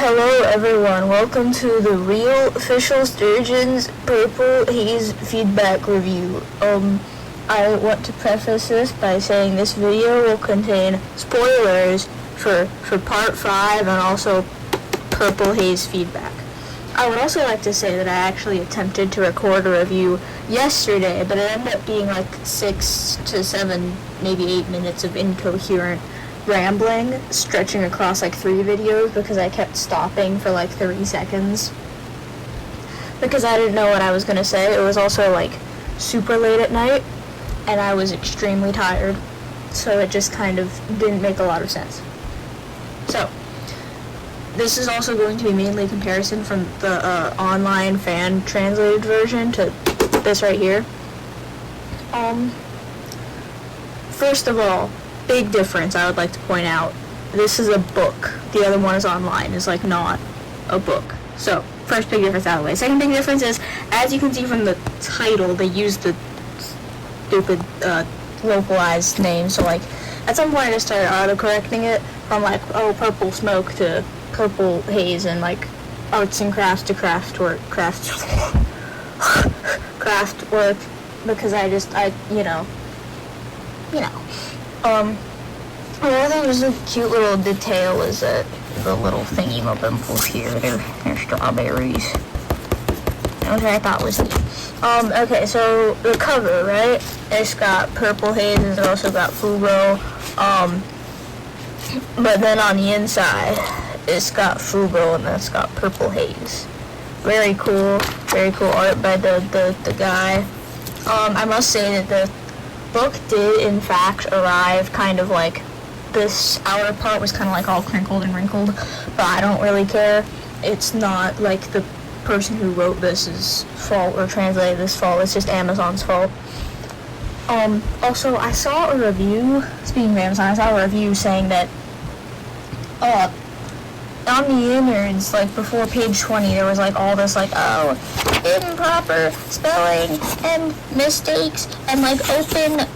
Hello everyone, welcome to the Real Official Sturgeon's Purple Haze Feedback Review. I want to preface this by saying this video will contain spoilers for part 5 and also Purple Haze feedback. I would also like to say that I actually attempted to record a review yesterday, but it ended up being like 6 to 7, maybe 8 minutes of incoherent rambling, stretching across like 3 videos because I kept stopping for like 30 seconds because I didn't know what I was going to say. It was also like super late at night and I was extremely tired, so it just kind of didn't make a lot of sense. So this is also going to be mainly comparison from the online fan translated version to this right here. First of all, big difference I would like to point out. This is a book. The other one is online. It's like not a book. So, first big difference out of the way. Second big difference is, as you can see from the title, they used the stupid localized name. So like, at some point I just started auto-correcting it from like, oh, purple smoke to purple haze, and like arts and crafts to craft work, because another thing, just a cute little detail is that the little thingy pimples here, they're strawberries, which I thought was neat. Okay, so the cover, right? It's got purple haze and it's also got fugo, but then on the inside, it's got fugo and it's got purple haze. Very cool art by the guy. I must say that the book did in fact arrive kind of like, this outer part was kind of like all crinkled and wrinkled, but I don't really care. It's not like the person who wrote this' fault or translated this fault. It's just Amazon's fault. Also, I saw a review, speaking of Amazon, I saw a review saying that on the innards, like before page 20, there was like all this like, oh, improper spelling and mistakes and like open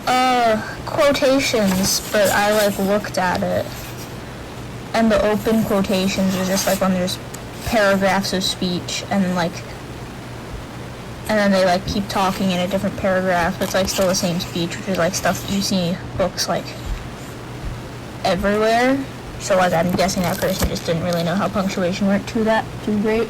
quotations, but I like looked at it and the open quotations are just like when there's paragraphs of speech and then they like keep talking in a different paragraph. It's like still the same speech, which is like stuff you see books like everywhere. So like I'm guessing that person just didn't really know how punctuation worked too great.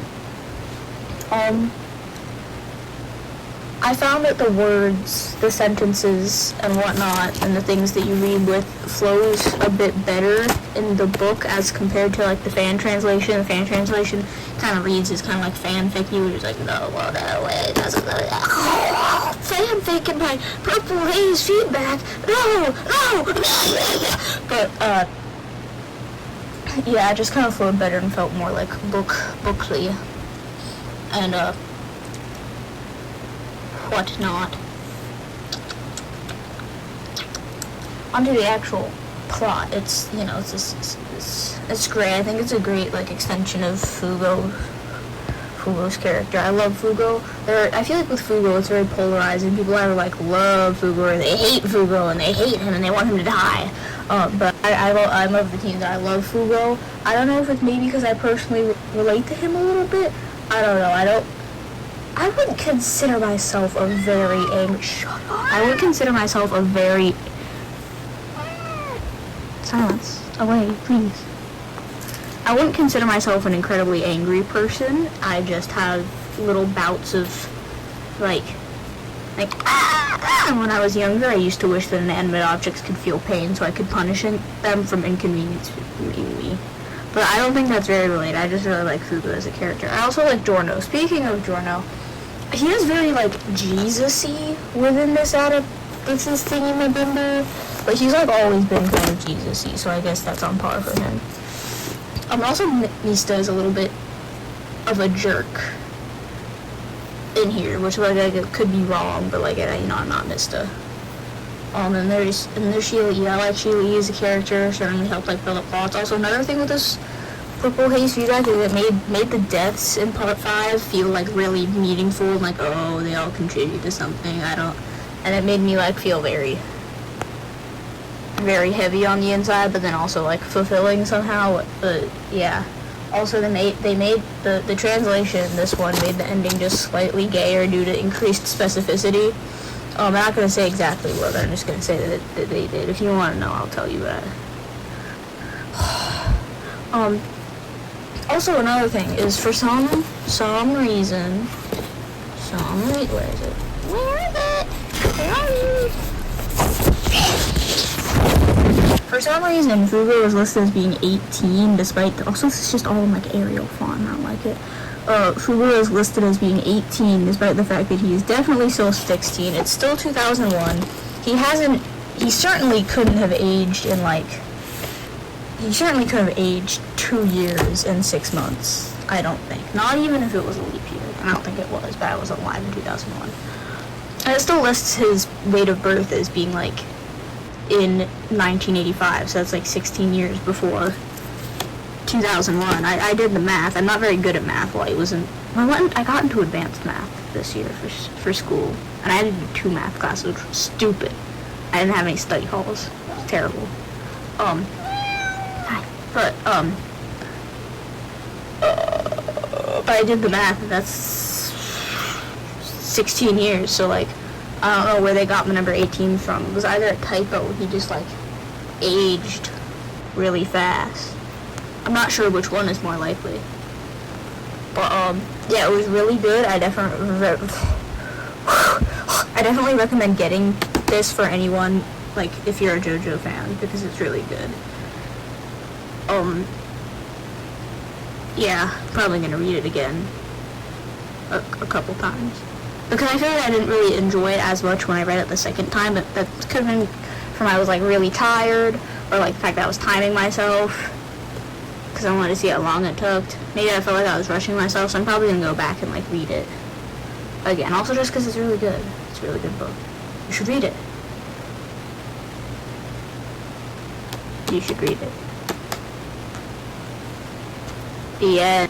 I found that the words, the sentences and whatnot, and the things that you read with flows a bit better in the book as compared to like the fan translation. The fan translation kind of reads as kind of like fanficky, which is like, no, well, no way, it doesn't really, fanfic and my purple haze feedback, no, but yeah, it just kind of flowed better and felt more like bookly and whatnot. Onto the actual plot. It's it's great. I think it's a great like extension of Fugo's character. I love Fugo. I feel like with Fugo it's very polarizing. People either like love Fugo or they hate Fugo and they hate him and they want him to die. But I love the team that I love Fugo. I don't know if it's maybe because I personally relate to him a little bit. I don't know. I wouldn't consider myself a very angry... Shut up. I wouldn't consider myself a very... Silence. Away, please. I wouldn't consider myself an incredibly angry person. I just have little bouts of, like, when I was younger, I used to wish that inanimate objects could feel pain so I could punish them from inconveniencing me. But I don't think that's very related. I just really like Fugo as a character. I also like Giorno. Speaking of Giorno, he is very, like, Jesus-y within this thingy-mabimber, but he's, like, always been kind of Jesus-y, so I guess that's on par for him. Also, Mista is a little bit of a jerk in here, which, like, I could be wrong, but, like, I'm not Mista. And there's Sheila E. I like Sheila E. as a character, certainly helped, like, build up plots. Also, another thing with this Purple Haze feedback is it made the deaths in part 5 feel like really meaningful and like, oh, they all contribute to something. And it made me like feel very very heavy on the inside, but then also like fulfilling somehow. But yeah, Also, they made the translation. This one made the ending just slightly gayer due to increased specificity. I'm not gonna say exactly what. I'm just gonna say that they did. If you want to know, I'll tell you that. Also, another thing is for some reason, where is it? Where are you? For some reason, Fugo is listed as being 18, despite also it's just all in like Arial font. I don't like it. Fugo is listed as being 18, despite the fact that he is definitely still 16. It's still 2001. He certainly couldn't have aged in he certainly could have aged 2 years and 6 months. I don't think. Not even if it was a leap year. I don't think it was, but I was alive in 2001. And it still lists his date of birth as being in 1985, so that's 16 years before 2001. I did the math. I'm not very good at math while I was in... I got into advanced math this year for school, and I had to do 2 math classes, which was stupid. I didn't have any study halls. It was terrible. But I did the math, and that's 16 years, so I don't know where they got the number 18 from. It was either a typo, he just aged really fast. I'm not sure which one is more likely. But yeah, it was really good. I definitely recommend getting this for anyone, if you're a JoJo fan, because it's really good. Yeah, probably gonna read it again a couple times. Because I feel like I didn't really enjoy it as much when I read it the second time, but that could have been from I was really tired, or the fact that I was timing myself, because I wanted to see how long it took. Maybe I felt like I was rushing myself, so I'm probably gonna go back and read it again. Also just because it's really good. It's a really good book. You should read it. You should read it. The end.